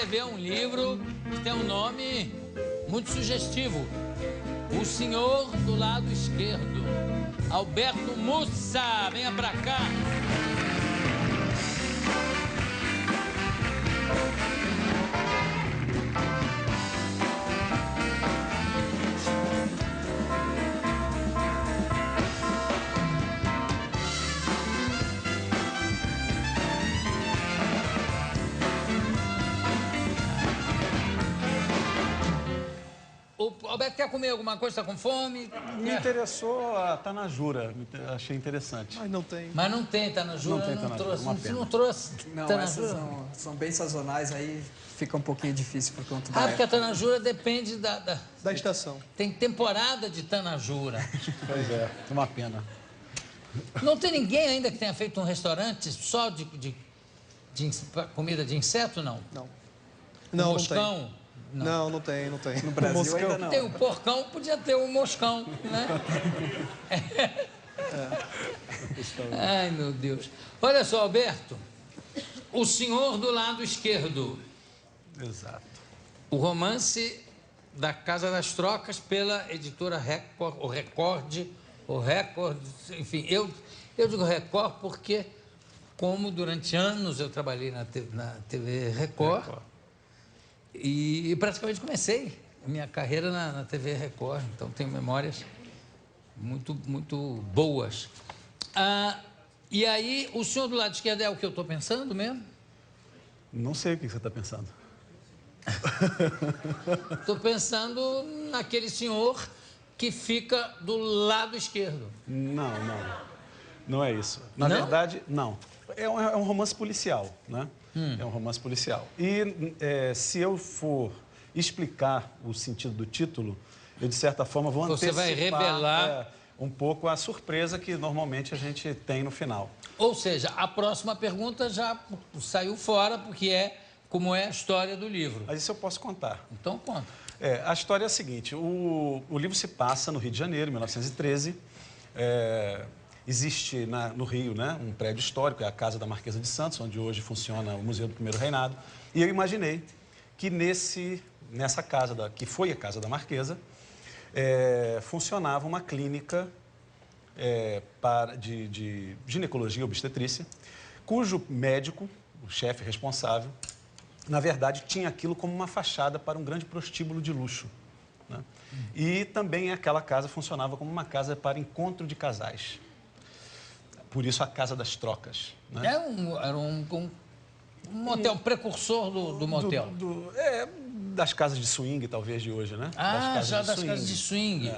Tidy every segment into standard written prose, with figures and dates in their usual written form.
escrever um livro que tem um nome muito sugestivo. O Senhor do Lado Esquerdo. Alberto Mussa, venha pra cá. O Alberto quer comer alguma coisa? Está com fome? Me interessou a Tanajura, achei interessante. Mas não tem. Mas não tem Tanajura, não tem Tanajura, uma Você pena. não trouxe Não, Tanajura? essas são bem sazonais, aí fica um pouquinho difícil por conta da Ah, porque a época. Tanajura depende Da estação. Tem temporada de Tanajura. Pois é, uma pena. Não tem ninguém ainda que tenha feito um restaurante só de comida de inseto, não? Não. Um Não, moscão? não tem. Não tem, não tem. No Brasil Moscão. ainda não. Tem o porcão, podia ter o moscão, né? Ai, meu Deus. Olha só, Alberto. O Senhor do Lado Esquerdo. Exato. O romance da Casa das Trocas pela editora Record, o Record, enfim, eu digo Record porque, como durante anos eu trabalhei na TV Record. E praticamente comecei a minha carreira na TV Record, então tenho memórias muito, muito boas. E aí, o senhor do lado esquerdo é o que eu estou pensando mesmo? Não sei o que você está pensando. Estou pensando naquele senhor que fica do lado esquerdo. Não. Não é isso. Na Não? verdade, não. É um romance policial, né? É um romance policial. E se eu for explicar o sentido do título, eu, de certa forma, vou Você antecipar vai revelar um pouco a surpresa que normalmente a gente tem no final. Ou seja, a próxima pergunta já saiu fora, porque é como é a história do livro. Mas isso eu posso contar. Então, conta. A história é a seguinte, o livro se passa no Rio de Janeiro, em 1913. Existe no Rio, né, um prédio histórico, é a Casa da Marquesa de Santos, onde hoje funciona o Museu do Primeiro Reinado. E eu imaginei que nessa casa, que foi a Casa da Marquesa, funcionava uma clínica de ginecologia e obstetrícia, cujo médico, o chefe responsável, na verdade, tinha aquilo como uma fachada para um grande prostíbulo de luxo, né? E também aquela casa funcionava como uma casa para encontro de casais. Por isso, a Casa das Trocas, né? Era um motel, um precursor do motel. Das casas de swing, talvez, de hoje, né? Das casas de swing.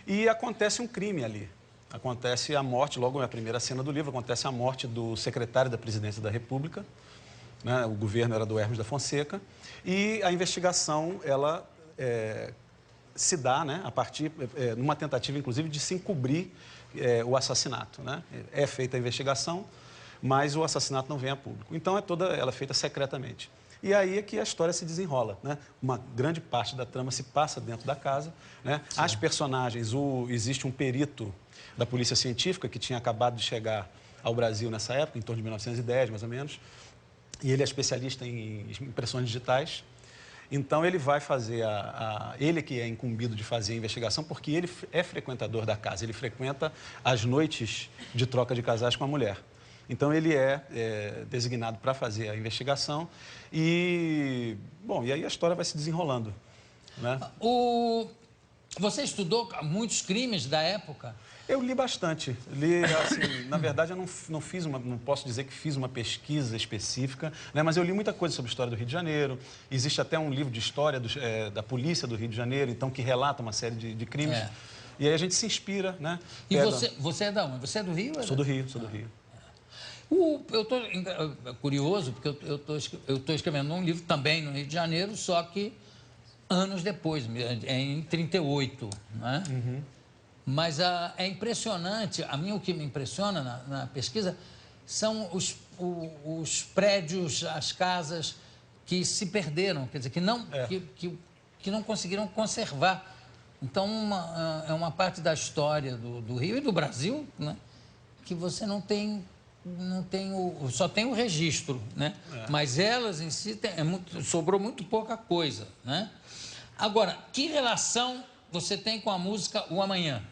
E acontece um crime ali. Acontece a morte, logo na primeira cena do livro, acontece a morte do secretário da Presidência da República, né? O governo era do Hermes da Fonseca, e a investigação, ela se dá, né, a partir, numa tentativa, inclusive, de se encobrir o assassinato, né? É feita a investigação, mas o assassinato não vem a público. Então, ela é feita secretamente. E aí é que a história se desenrola, né? Uma grande parte da trama se passa dentro da casa, né? As personagens, existe um perito da Polícia Científica que tinha acabado de chegar ao Brasil nessa época, em torno de 1910, mais ou menos, e ele é especialista em impressões digitais. Então, ele vai fazer ele que é incumbido de fazer a investigação, porque ele é frequentador da casa, ele frequenta as noites de troca de casais com a mulher. Então, ele é designado para fazer a investigação e aí a história vai se desenrolando, né? Você estudou muitos crimes da época? Eu li bastante. Li, assim, na verdade, eu não posso dizer que fiz uma pesquisa específica, né? Mas eu li muita coisa sobre a história do Rio de Janeiro. Existe até um livro de história da polícia do Rio de Janeiro, então, que relata uma série de crimes. E aí a gente se inspira, né? E você é da onde? Você é do Rio? Sou do Rio, sou do Rio. Eu estou curioso, porque eu estou escrevendo um livro também no Rio de Janeiro, só que anos depois, em 38, né? Uhum. Mas é impressionante, o que me impressiona na pesquisa são os prédios, as casas que se perderam, quer dizer, que não conseguiram conservar. Então, é uma parte da história do Rio e do Brasil, né, que você não tem não tem só tem o registro, né? Mas elas em si sobrou muito pouca coisa, né? Agora, que relação você tem com a música O Amanhã?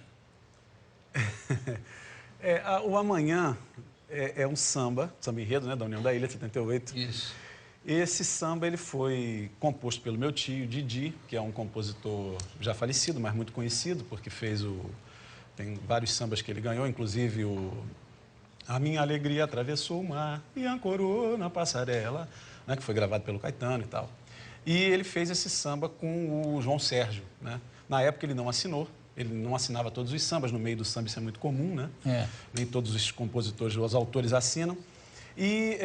O Amanhã é um samba enredo, né, da União da Ilha, 78. Isso. Esse samba ele foi composto pelo meu tio, Didi, que é um compositor já falecido, mas muito conhecido, porque tem vários sambas que ele ganhou, inclusive A Minha Alegria Atravessou o Mar e Ancorou na Passarela, né, que foi gravado pelo Caetano e tal. E ele fez esse samba com o João Sérgio, né? Na época ele não assinou, ele não assinava todos os sambas, no meio do samba isso é muito comum, né? Nem todos os compositores, os autores assinam. E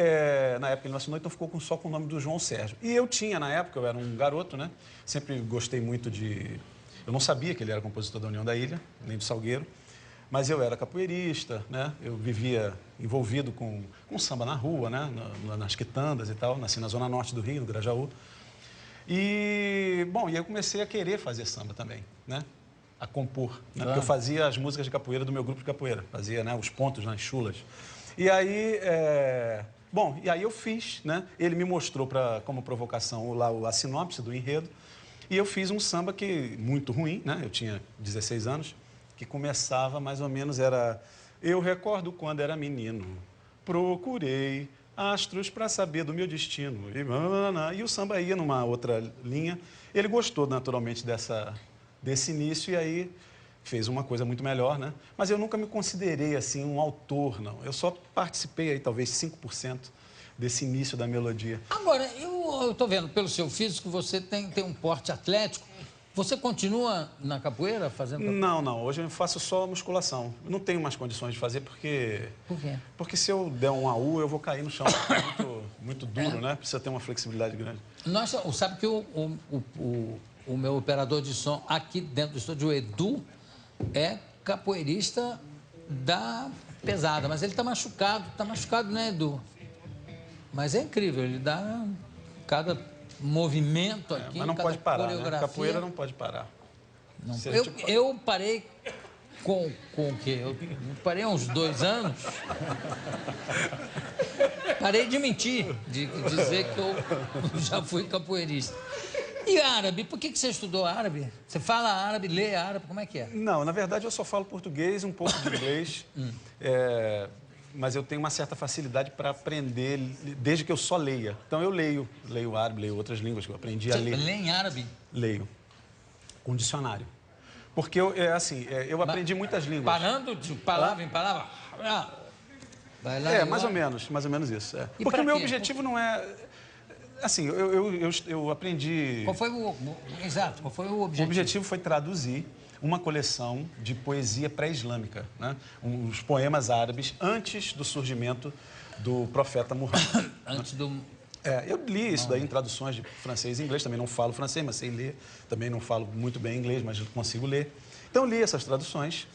na época ele não assinou, então ficou só com o nome do João Sérgio. E eu tinha, na época, eu era um garoto, né? Sempre gostei muito de... Eu não sabia que ele era compositor da União da Ilha, nem do Salgueiro, mas eu era capoeirista, né? Eu vivia envolvido com samba na rua, né? Nas quitandas e tal, nasci na zona norte do Rio, no Grajaú. E, bom, e eu comecei a querer fazer samba também, né? A compor, né? Porque eu fazia as músicas de capoeira do meu grupo de capoeira, fazia, né, os pontos nas chulas. E aí, bom, e aí eu fiz, né? Ele me mostrou como provocação lá a sinopse do enredo, e eu fiz um samba muito ruim, né? Eu tinha 16 anos, que começava mais ou menos, eu recordo quando era menino, procurei astros para saber do meu destino. E o samba ia numa outra linha. Ele gostou, naturalmente, desse início e aí fez uma coisa muito melhor, né? Mas eu nunca me considerei, assim, um autor, não. Eu só participei, aí, talvez, 5% desse início da melodia. Agora, eu estou vendo, pelo seu físico, você tem um porte atlético. Você continua na capoeira, fazendo capoeira? Não. Hoje eu faço só musculação. Eu não tenho mais condições de fazer porque... Por quê? Porque se eu der um AU, eu vou cair no chão. É muito duro, né? Precisa ter uma flexibilidade grande. Sabe que o meu operador de som aqui dentro do estúdio, o Edu, é capoeirista da pesada, mas ele está machucado, né, Edu? Mas é incrível, ele dá cada movimento aqui, mas não cada pode parar, coreografia. né? Capoeira não pode parar. Não. Eu parei com o quê? Eu parei há uns 2 anos. Parei de mentir, de dizer que eu já fui capoeirista. E árabe? Por que você estudou árabe? Você fala árabe, lê árabe, como é que é? Não, na verdade eu só falo português, um pouco de inglês. Mas eu tenho uma certa facilidade para aprender desde que eu só leia. Então eu leio árabe, leio outras línguas que eu aprendi a ler. Você lê em árabe? Leio. Com dicionário. Porque eu aprendi muitas línguas. Parando de palavra em palavra? Vai lá, mais ou menos isso. E porque o meu quê? objetivo não é... Assim, eu aprendi... Qual foi o O objetivo foi traduzir uma coleção de poesia pré-islâmica, né? Os poemas árabes antes do surgimento do profeta Muhammad. Antes do... Eu li isso daí em traduções de francês e inglês, também não falo francês, mas sei ler. Também não falo muito bem inglês, mas consigo ler. Então, eu li essas traduções,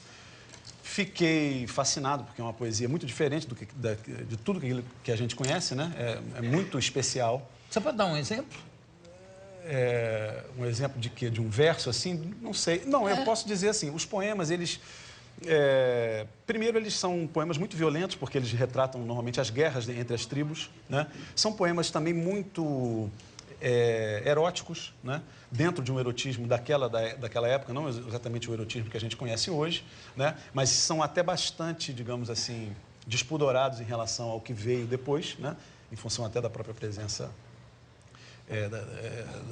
fiquei fascinado, porque é uma poesia muito diferente de tudo que a gente conhece, né? É muito especial. Você pode dar um exemplo? Um exemplo de quê? De um verso, assim? Não sei. Não, eu posso dizer assim, os poemas, eles... primeiro, eles são poemas muito violentos, porque eles retratam normalmente as guerras entre as tribos, né? São poemas também muito eróticos, né? Dentro de um erotismo daquela época, não exatamente o erotismo que a gente conhece hoje, né? Mas são até bastante, digamos assim, despudorados em relação ao que veio depois, né? Em função até da própria presença...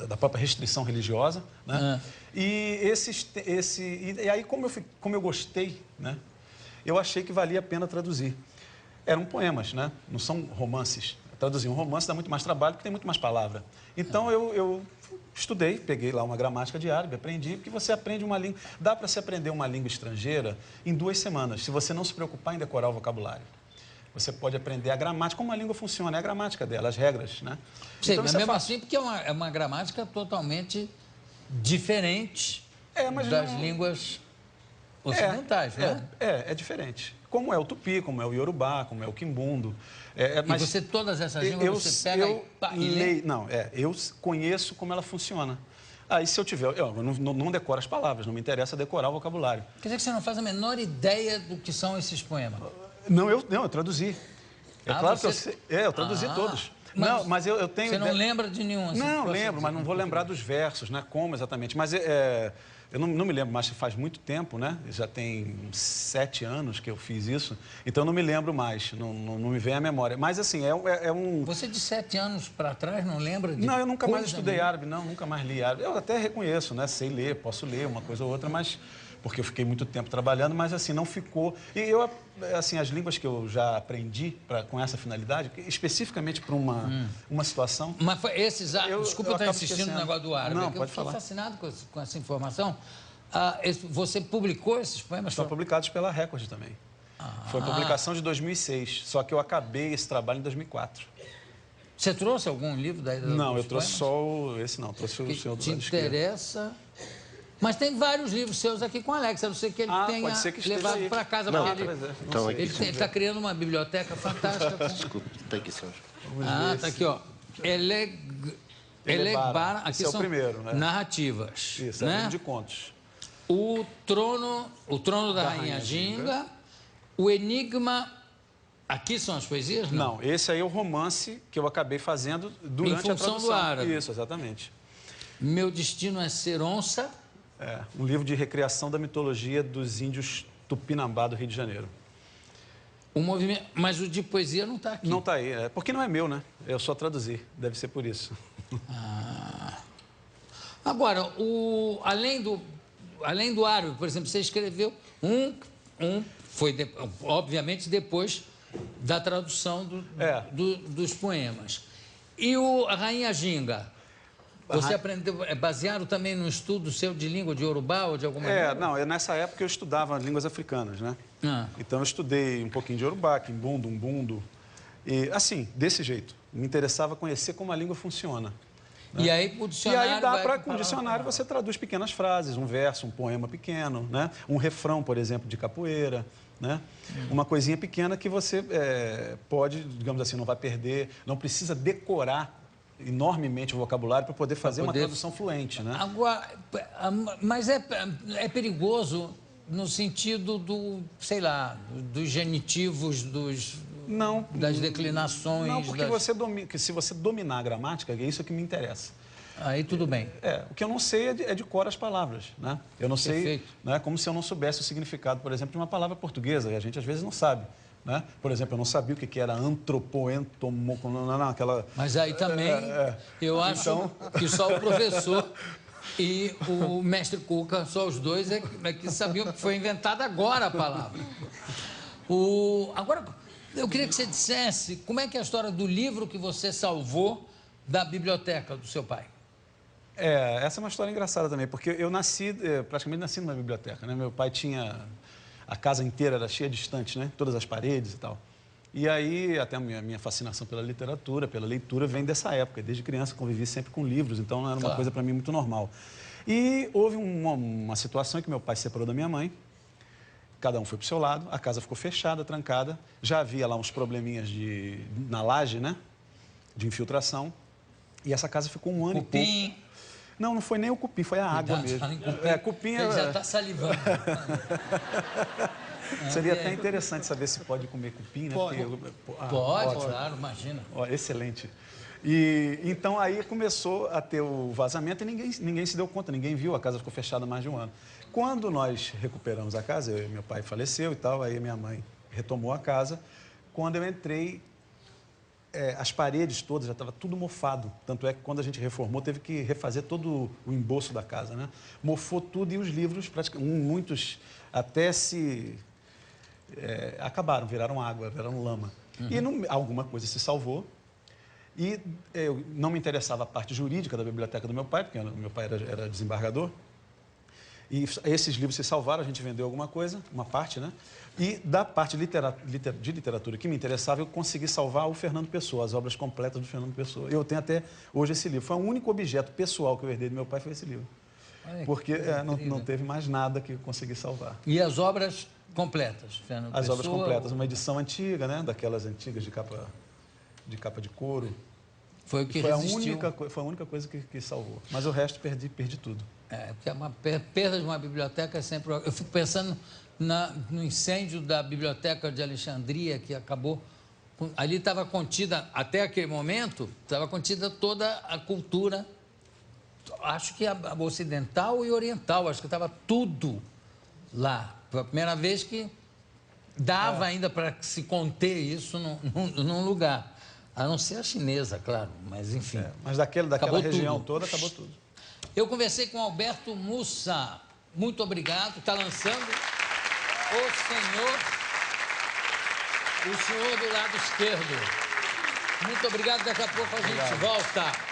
da própria restrição religiosa, né? E aí como eu gostei, né? Eu achei que valia a pena traduzir. Eram poemas, né? Não são romances. Traduzir um romance dá muito mais trabalho, porque tem muito mais palavra. Então eu estudei, peguei lá uma gramática de árabe, aprendi, porque você aprende uma língua... Dá para se aprender uma língua estrangeira em 2 semanas, se você não se preocupar em decorar o vocabulário. Você pode aprender a gramática, como a língua funciona, é a gramática dela, as regras, né? Sim, então, mas mesmo assim, porque é uma gramática totalmente diferente das línguas ocidentais, né? É diferente. Como é o tupi, como é o iorubá, como é o quimbundo. Mas você, todas essas línguas, você pega e lê? Não, eu conheço como ela funciona. Aí, se eu tiver... Eu não decoro as palavras, não me interessa decorar o vocabulário. Quer dizer que você não faz a menor ideia do que são esses poemas? Não, eu traduzi. É claro que eu sei. Eu traduzi todos. Não, mas eu tenho... Você não lembra de nenhum? Assim, não, lembro, mas não vou lembrar dos versos, né? Como exatamente. Mas eu não me lembro, mas faz muito tempo, né? Já tem 7 anos que eu fiz isso, então não me lembro mais, não me vem à memória. Mas, assim, Você de 7 anos para trás não lembra de Não, eu nunca mais coisa estudei nenhuma? árabe, não, nunca mais li árabe. Eu até reconheço, né? Sei ler, posso ler uma coisa ou outra, mas... Porque eu fiquei muito tempo trabalhando, mas, assim, não ficou... E eu, assim, as línguas que eu já aprendi com essa finalidade, especificamente para uma situação... Mas foi esses... Desculpa eu estar acabo insistindo no esquecendo. negócio do árabe. Não, Eu pode fiquei falar. fascinado com essa informação. Você publicou esses poemas? São publicados pela Record também. Foi publicação de 2006, só que eu acabei esse trabalho em 2004. Você trouxe algum livro daí? Não, eu dos trouxe poemas? só esse não, trouxe o Que Senhor do te Lado Esquerdo. interessa... Mas tem vários livros seus aqui com o Alex, a não ser que ele tenha pode ser que esteja levado aí. para casa. Não, Porque então aqui. ele está criando uma biblioteca fantástica. Desculpe, tá aqui, senhor. Tá aqui, ó. Elegbara, aqui Esse é o são primeiro, né? narrativas. Isso, é um né? livro de contos. O trono da Rainha Ginga, o Enigma... Aqui são as poesias? Não, esse aí é o romance que eu acabei fazendo durante a função tradução. do árabe. Isso, exatamente. Meu destino é ser onça. Um livro de recriação da mitologia dos índios Tupinambá do Rio de Janeiro. O movimento... Mas o de poesia não está aqui. Não está aí, porque não é meu, né? Eu só traduzi, deve ser por isso. Agora, além do árabe, por exemplo, você escreveu obviamente depois da tradução dos poemas. E a Rainha Ginga, você aprendeu, baseado também no estudo seu de língua de Iorubá ou de alguma língua? Não, nessa época eu estudava línguas africanas, né? Então eu estudei um pouquinho de Iorubá, Quimbundo, Umbundo, e assim, desse jeito. Me interessava conhecer como a língua funciona. E aí o dicionário... E aí dá para, com o dicionário, você traduz pequenas frases, um verso, um poema pequeno, né? Um refrão, por exemplo, de capoeira, né? Uma coisinha pequena que você pode, digamos assim, não vai perder, não precisa decorar enormemente o vocabulário para poder fazer uma tradução fluente, né? Agora, mas é perigoso no sentido sei lá, dos genitivos, das declinações... Não, porque se você dominar a gramática, é isso que me interessa. Aí tudo bem. O que eu não sei é de cor as palavras, né? Eu não sei, Perfeito. né, como se eu não soubesse o significado, por exemplo, de uma palavra portuguesa, e a gente às vezes não sabe, né? Por exemplo, eu não sabia o que era antropoentomo, aquela... Mas aí também, eu acho que só o professor e o mestre Cuca, só os dois que sabiam que foi inventada agora a palavra. Agora, eu queria que você dissesse como é que é a história do livro que você salvou da biblioteca do seu pai. Essa é uma história engraçada também, porque eu praticamente nasci numa biblioteca, né? Meu pai tinha... A casa inteira era cheia de estantes, né? Todas as paredes e tal. E aí, até a minha fascinação pela literatura, pela leitura, vem dessa época. Desde criança convivi sempre com livros, então era uma coisa para mim muito normal. E houve uma situação em que meu pai se separou da minha mãe, cada um foi para o seu lado, a casa ficou fechada, trancada, já havia lá uns probleminhas na laje, né? De infiltração, e essa casa ficou um ano e pouco. Não foi nem o cupim, foi a água mesmo. Cupim Ele já está salivando. Seria até interessante saber se pode comer cupim, né? Pode, claro, imagina. Excelente. E então aí começou a ter o vazamento e ninguém se deu conta, ninguém viu, a casa ficou fechada há mais de um ano. Quando nós recuperamos a casa, meu pai faleceu e tal, aí minha mãe retomou a casa. Quando eu entrei, as paredes todas já estava tudo mofado. Tanto é que quando a gente reformou, teve que refazer todo o emboço da casa, né? Mofou tudo e os livros, muitos até acabaram, viraram água, viraram lama. E alguma coisa se salvou. E eu não me interessava a parte jurídica da biblioteca do meu pai, porque meu pai era desembargador. E esses livros se salvaram, a gente vendeu alguma coisa, uma parte, né? E da parte de literatura que me interessava, eu consegui salvar o Fernando Pessoa, as obras completas do Fernando Pessoa. Eu tenho até hoje esse livro. Foi o único objeto pessoal que eu herdei do meu pai, foi esse livro. Porque não teve mais nada que eu consegui salvar. E as obras completas, Fernando Pessoa? As obras completas, uma edição antiga, né? Daquelas antigas de capa de couro. Foi o que resistiu. Foi a única coisa que salvou. Mas o resto perdi tudo. Porque uma perda de uma biblioteca é sempre... Eu fico pensando no incêndio da biblioteca de Alexandria, que acabou Ali estava contida, até aquele momento, estava contida toda a cultura, acho que a ocidental e oriental, acho que estava tudo lá. Foi a primeira vez que dava ainda para se conter isso num lugar. A não ser a chinesa, claro, mas enfim. Mas daquela Acabou região tudo. toda, acabou tudo. Eu conversei com Alberto Mussa. Muito obrigado. Está lançando o senhor do lado esquerdo. Muito obrigado. Daqui a pouco a gente volta.